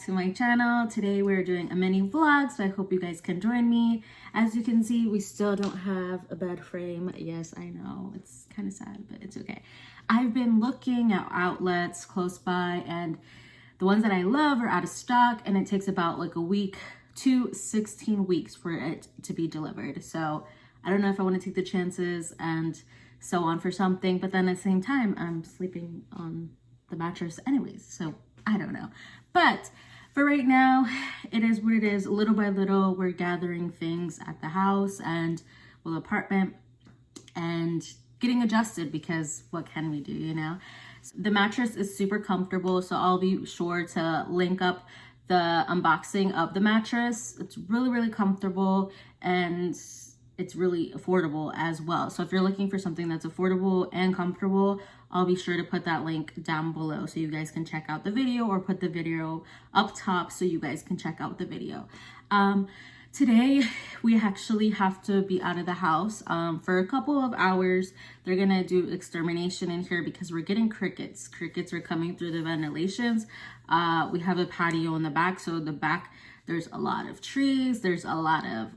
to my channel. Today we're doing a mini vlog, so I hope you guys can join me. As you can see, we still don't have a bed frame. Yes, I know, it's kind of sad, but it's okay. I've been looking at outlets close by, and the ones that I love are out of stock, and it takes about like a week to 16 weeks for it to be delivered. So I don't know if I want to take the chances and sew on for something, but then at the same time, I'm sleeping on the mattress anyways, so I don't know. But for right now, it is what it is. Little by little, we're gathering things at the house and the apartment and getting adjusted, because what can we do, you know? The mattress is super comfortable, so I'll be sure to link up the unboxing of the mattress. It's really, really comfortable, and it's really affordable as well. So if you're looking for something that's affordable and comfortable, I'll be sure to put that link down below so you guys can check out the video, or put the video up top so you guys can check out the video. Today, we actually have to be out of the house for a couple of hours. They're gonna do extermination in here because we're getting crickets. Crickets are coming through the ventilations. We have a patio in the back, so the back, there's a lot of trees, there's a lot of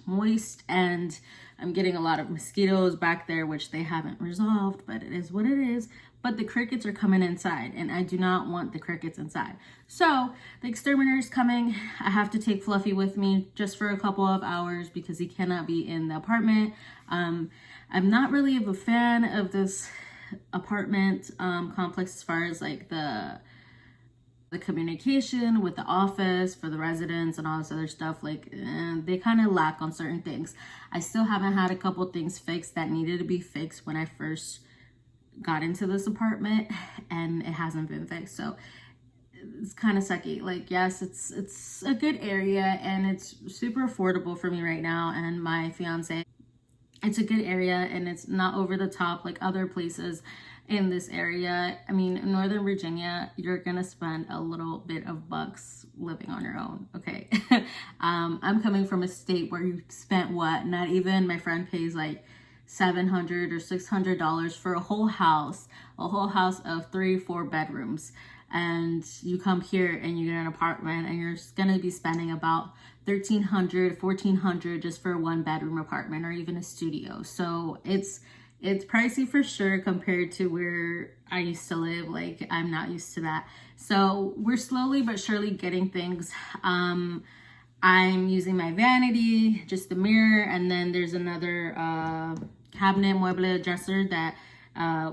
moist, and I'm getting a lot of mosquitoes back there, which they haven't resolved, but it is what it is. But the crickets are coming inside, and I do not want the crickets inside. So the exterminator is coming. I have to take Fluffy with me just for a couple of hours because he cannot be in the apartment. I'm not really of a fan of this apartment complex as far as like the communication with the office for the residents and all this other stuff. Like they kind of lack on certain things. I still haven't had a couple things fixed that needed to be fixed when I first got into this apartment, and it hasn't been fixed. So it's kind of sucky. Like, yes, it's a good area and it's super affordable for me right now and my fiance. It's a good area and it's not over the top like other places in this area. I mean, in Northern Virginia, you're gonna spend a little bit of bucks living on your own, okay? I'm coming from a state where you spent what? Not even, my friend pays like $700 or $600 for a whole house of 3-4 bedrooms. And you come here and you get an apartment and you're gonna be spending about $1,300, $1,400 just for a 1-bedroom apartment, or even a studio. So it's pricey for sure compared to where I used to live. Like, I'm not used to that. So we're slowly but surely getting things. I'm using my vanity, just the mirror, and then there's another cabinet mueble dresser that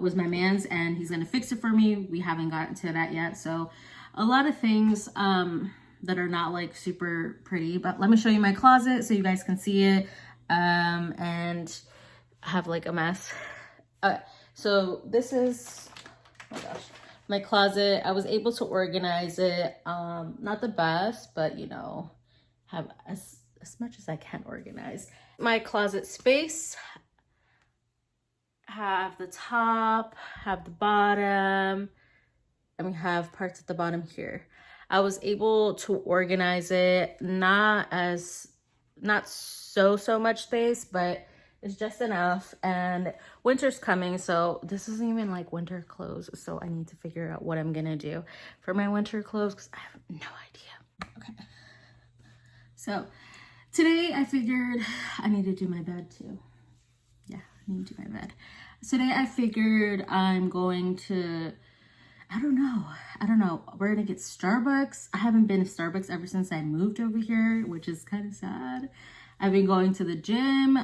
was my man's, and he's gonna fix it for me. We haven't gotten to that yet. So a lot of things that are not like super pretty, but let me show you my closet so you guys can see it. And I have like a mess. So this is, oh my gosh, my closet. I was able to organize it. Not the best, but you know, have as much as I can organize. My closet space, have the top, have the bottom, and we have parts at the bottom here. I was able to organize it, not so much space, but it's just enough. And winter's coming, so this isn't even like winter clothes, so I need to figure out what I'm gonna do for my winter clothes because I have no idea. Okay, so today I figured I need to do my bed too. Yeah, I need to do my bed. Today I figured I'm going to, I don't know, we're gonna get Starbucks. I haven't been to Starbucks ever since I moved over here, which is kind of sad. I've been going to the gym.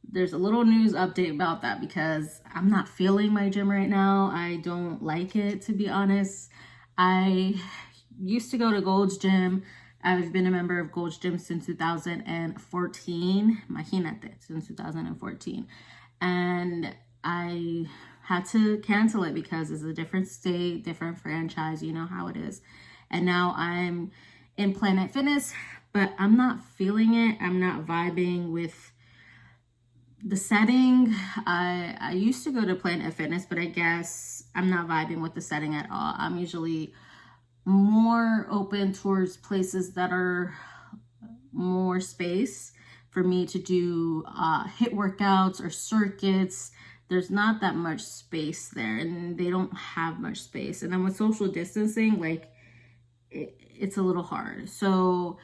There's a little news update about that because I'm not feeling my gym right now. I don't like it, to be honest. I used to go to Gold's Gym. I've been a member of Gold's Gym since 2014. Imagínate, since 2014. And I had to cancel it because it's a different state, different franchise, you know how it is. And now I'm in Planet Fitness, but I'm not feeling it. I'm not vibing with the setting. I used to go to Planet Fitness, but I guess I'm not vibing with the setting at all. I'm usually more open towards places that are more space for me to do HIIT workouts or circuits. There's not that much space there, and they don't have much space. And then with social distancing, like, it's a little hard. So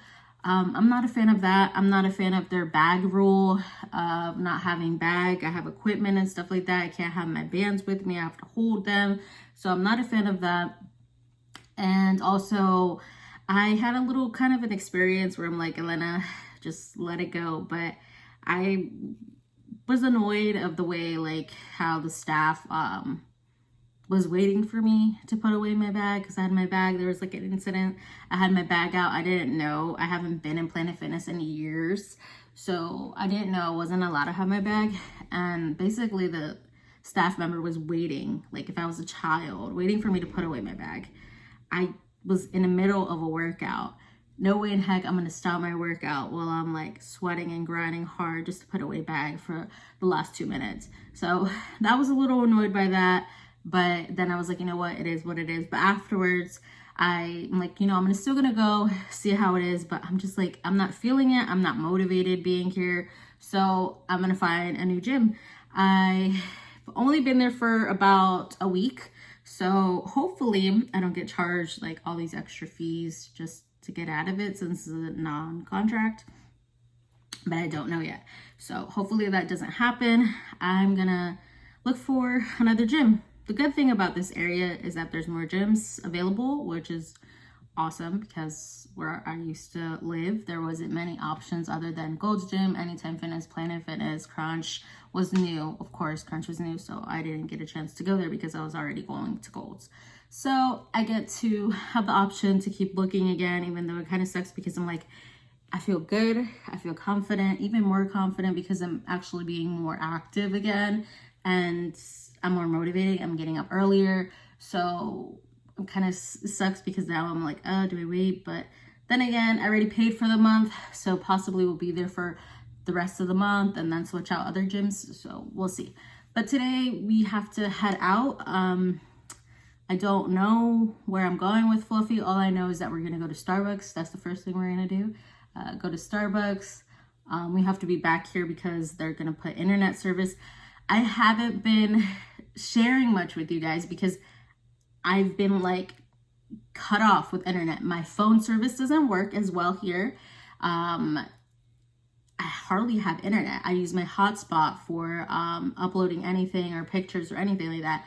I'm not a fan of that. I'm not a fan of their bag rule of not having bag. I have equipment and stuff like that. I can't have my bands with me. I have to hold them. So I'm not a fan of that. And also, I had a little kind of an experience where I'm like, Elena, just let it go. But I was annoyed of the way, like, how the staff was waiting for me to put away my bag, because I had my bag. There was like an incident. I had my bag out. I didn't know. I haven't been in Planet Fitness in years, so I didn't know I wasn't allowed to have my bag. And basically the staff member was waiting, like if I was a child, waiting for me to put away my bag. I was in the middle of a workout. No way in heck I'm gonna stop my workout while I'm like sweating and grinding hard just to put away bag for the last 2 minutes. So that was a little annoyed by that. But then I was like, you know what, it is what it is. But afterwards, I'm like, you know, I'm still gonna go see how it is, but I'm just like, I'm not feeling it. I'm not motivated being here. So I'm gonna find a new gym. I've only been there for about a week. So hopefully I don't get charged like all these extra fees just to get out of it, since it's a non-contract. But I don't know yet. So hopefully that doesn't happen. I'm gonna look for another gym. The good thing about this area is that there's more gyms available, which is awesome, because where I used to live, there wasn't many options other than Gold's Gym, Anytime Fitness, Planet Fitness. Crunch was new. Of course, Crunch was new, so I didn't get a chance to go there because I was already going to Gold's. So I get to have the option to keep looking again, even though it kind of sucks because I'm like, I feel good. I feel confident, even more confident because I'm actually being more active again. And I'm more motivated. I'm getting up earlier. So it kind of sucks because now I'm like, oh, do I wait? But then again, I already paid for the month. So possibly we'll be there for the rest of the month and then switch out other gyms. So we'll see. But today we have to head out. I don't know where I'm going with Fluffy. All I know is that we're going to go to Starbucks. That's the first thing we're going to do. Go to Starbucks. We have to be back here because they're going to put internet service. I haven't been sharing much with you guys because I've been like cut off with internet. My phone service doesn't work as well here. I hardly have internet. I use my hotspot for uploading anything or pictures or anything like that.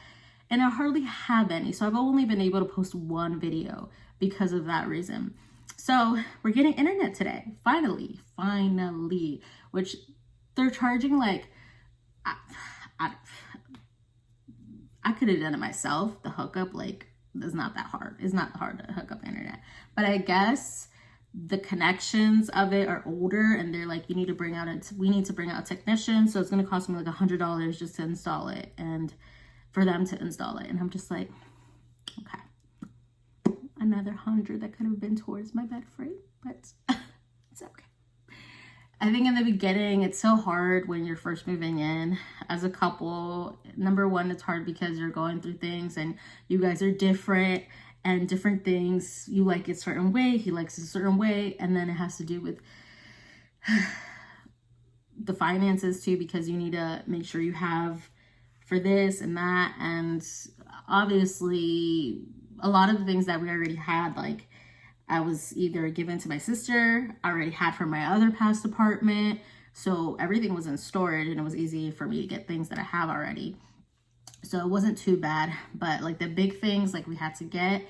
And I hardly have any. So I've only been able to post one video because of that reason. So we're getting internet today. Finally, which they're charging like, I could have done it myself. The hookup, like, is not that hard. It's not hard to hook up internet. But I guess the connections of it are older, and they're like, we need to bring out a technician. So it's going to cost me like $100 just to install it, and for them to install it. And I'm just like, okay, another 100 that could have been towards my bed frame, but it's okay. I think in the beginning, it's so hard when you're first moving in as a couple. Number one, it's hard because you're going through things and you guys are different and different things. You like it a certain way, he likes it a certain way. And then it has to do with the finances too, because you need to make sure you have for this and that. And obviously a lot of the things that we already had, like, I was either given to my sister, I already had from my other past apartment. So everything was in storage and it was easy for me to get things that I have already. So it wasn't too bad, but like the big things like we had to get,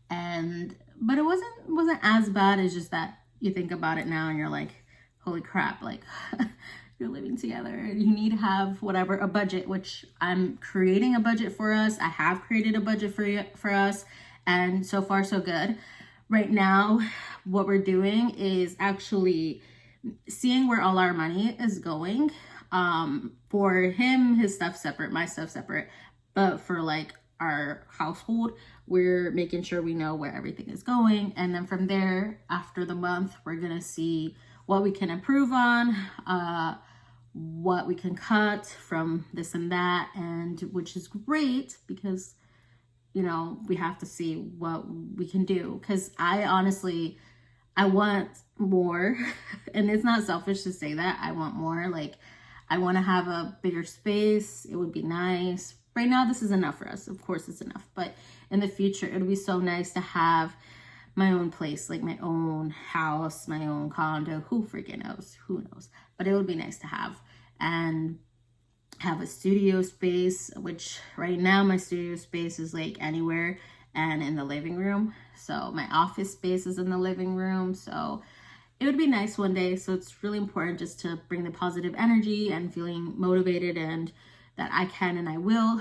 but it wasn't as bad. It's just that you think about it now and you're like, holy crap, like you're living together and you need to have whatever, a budget, which I'm creating a budget for us. I have created a budget for us, and so far so good. Right now, what we're doing is actually seeing where all our money is going. For him, his stuff separate, my stuff separate. But for like our household, we're making sure we know where everything is going. And then from there, after the month, we're going to see what we can improve on, what we can cut from this and that, and which is great because, you know, we have to see what we can do. Because I want more. And it's not selfish to say that. I want more. Like, I want to have a bigger space. It would be nice. Right now, this is enough for us. Of course, it's enough. But in the future, it would be so nice to have my own place, like my own house, my own condo. Who freaking knows? Who knows? But it would be nice to have. And have a studio space, which right now my studio space is like anywhere and in the living room. So my office space is in the living room. So it would be nice one day. So it's really important just to bring the positive energy and feeling motivated, and that I can and I will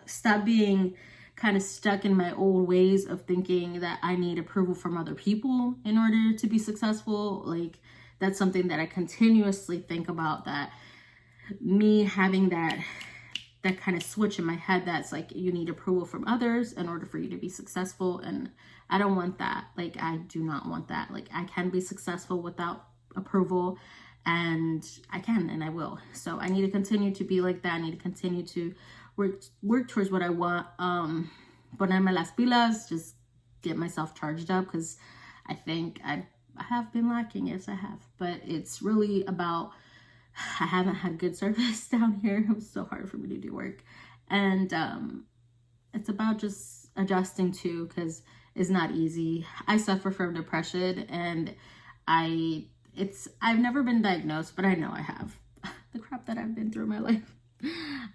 stop being kind of stuck in my old ways of thinking that I need approval from other people in order to be successful. Like, that's something that I continuously think about, that me having that kind of switch in my head that's like, you need approval from others in order for you to be successful. And I don't want that. Like, I do not want that. Like, I can be successful without approval, and I can and I will. So I need to continue to be like that. I need to continue to work towards what I want. Ponerme las pilas, just get myself charged up, because I think I have been lacking. Yes, I have. But it's really about, I haven't had good service down here. It was so hard for me to do work. And it's about just adjusting too, because it's not easy. I suffer from depression, and I've never been diagnosed, but I know I have. The crap that I've been through in my life,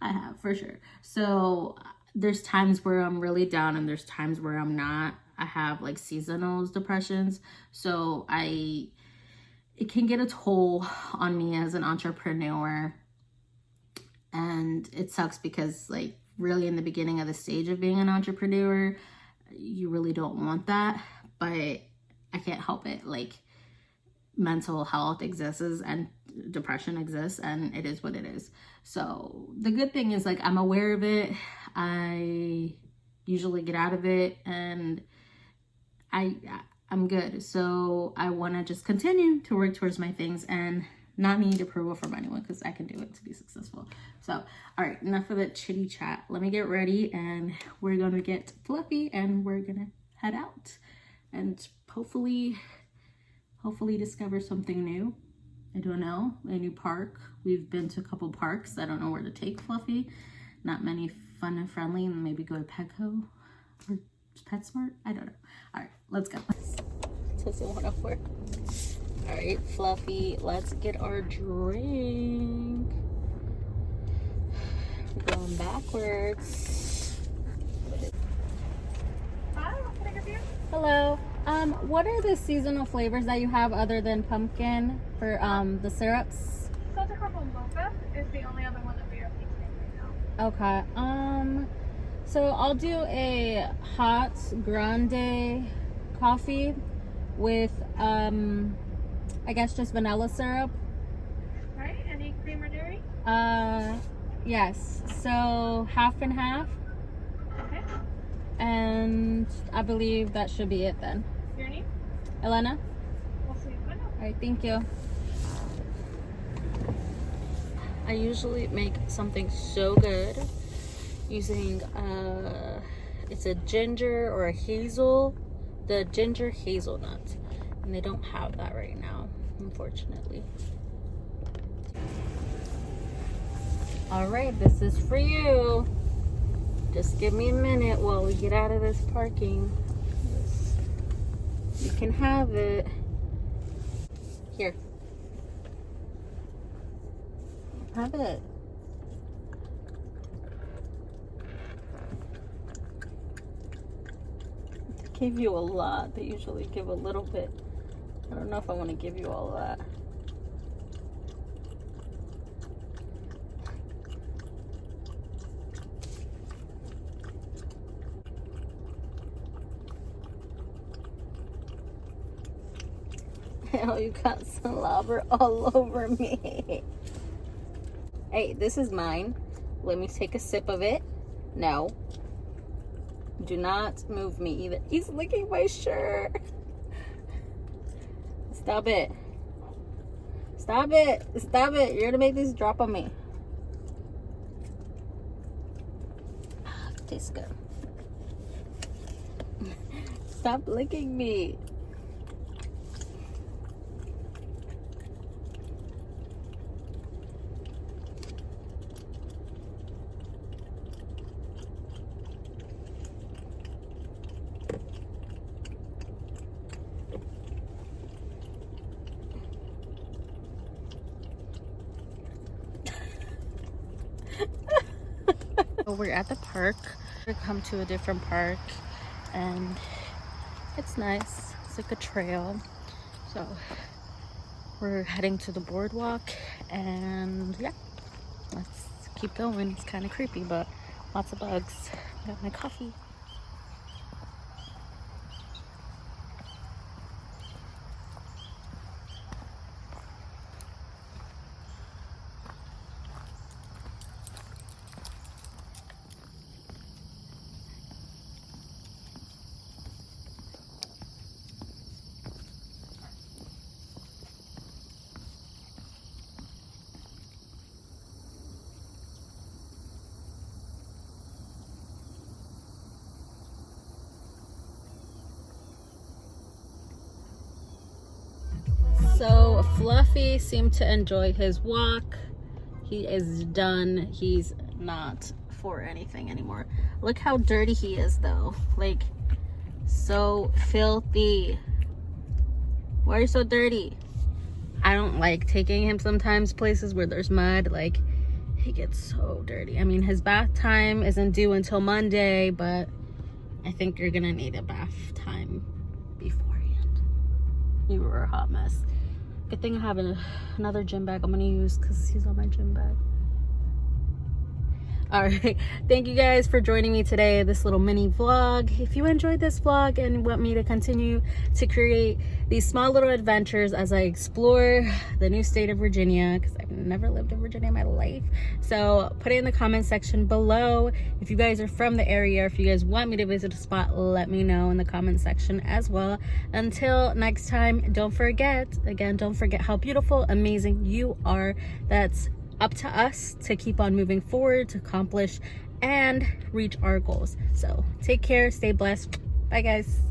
I have for sure. So there's times where I'm really down, and there's times where I'm not. I have like seasonal depressions. So it can get a toll on me as an entrepreneur. And it sucks because, like, really in the beginning of the stage of being an entrepreneur, you really don't want that, but I can't help it. Like, mental health exists and depression exists, and it is what it is. So the good thing is, like, I'm aware of it. I usually get out of it, and I'm good. So I want to just continue to work towards my things and not need approval from anyone, because I can do it to be successful. So, all right, enough of the chitty chat. Let me get ready, and we're going to get fluffy, and we're going to head out and hopefully discover something new. I don't know, a new park. We've been to a couple parks. I don't know where to take Fluffy. Not many fun and friendly. Maybe go to Petco or PetSmart. I don't know. All right, let's go. Doesn't want to work. All right, Fluffy, let's get our drink. We're going backwards. Hi, what can I give you? Hello. What are the seasonal flavors that you have other than pumpkin for the syrups? Salted caramel mocha is the only other one that we are featuring right now. Okay. So I'll do a hot grande coffee with I guess just vanilla syrup. Right? Any cream or dairy? Yes. So half and half. Okay. And I believe that should be it then. Your name? Elena? We'll see you later. All right, thank you. I usually make something so good using it's a ginger or a hazel, the ginger hazelnut, and they don't have that right now, unfortunately. All right, this is for you. Just give me a minute while we get out of this parking. You can have it. Here. Have it. They gave you a lot. They usually give a little bit. I don't know if I want to give you all that. Hell, you got slobber all over me. Hey, this is mine. Let me take a sip of it. No. Do not move me either. He's licking my shirt. Stop it. Stop it. Stop it. You're gonna make this drop on me. Tastes good. Stop licking me. We're at the park. We come to a different park and it's nice. It's like a trail. So we're heading to the boardwalk and yeah, let's keep going. It's kind of creepy, but lots of bugs. Got my coffee. So Fluffy seemed to enjoy his walk. He is done. He's not for anything anymore. Look how dirty he is though. Like, so filthy. Why are you so dirty? I don't like taking him sometimes places where there's mud. Like, he gets so dirty. I mean, his bath time isn't due until Monday, but I think you're gonna need a bath time beforehand. You were a hot mess. Good thing I have another gym bag I'm gonna use because he's on my gym bag. All right, thank you guys for joining me today, this little mini vlog. If you enjoyed this vlog and want me to continue to create these small little adventures as I explore the new state of Virginia, because I've never lived in Virginia in my life, so put it in the comment section below. If you guys are from the area, if you guys want me to visit a spot, let me know in the comment section as well. Until next time, don't forget how beautiful, amazing you are. That's up to us to keep on moving forward, to accomplish and reach our goals. So take care, stay blessed. Bye guys.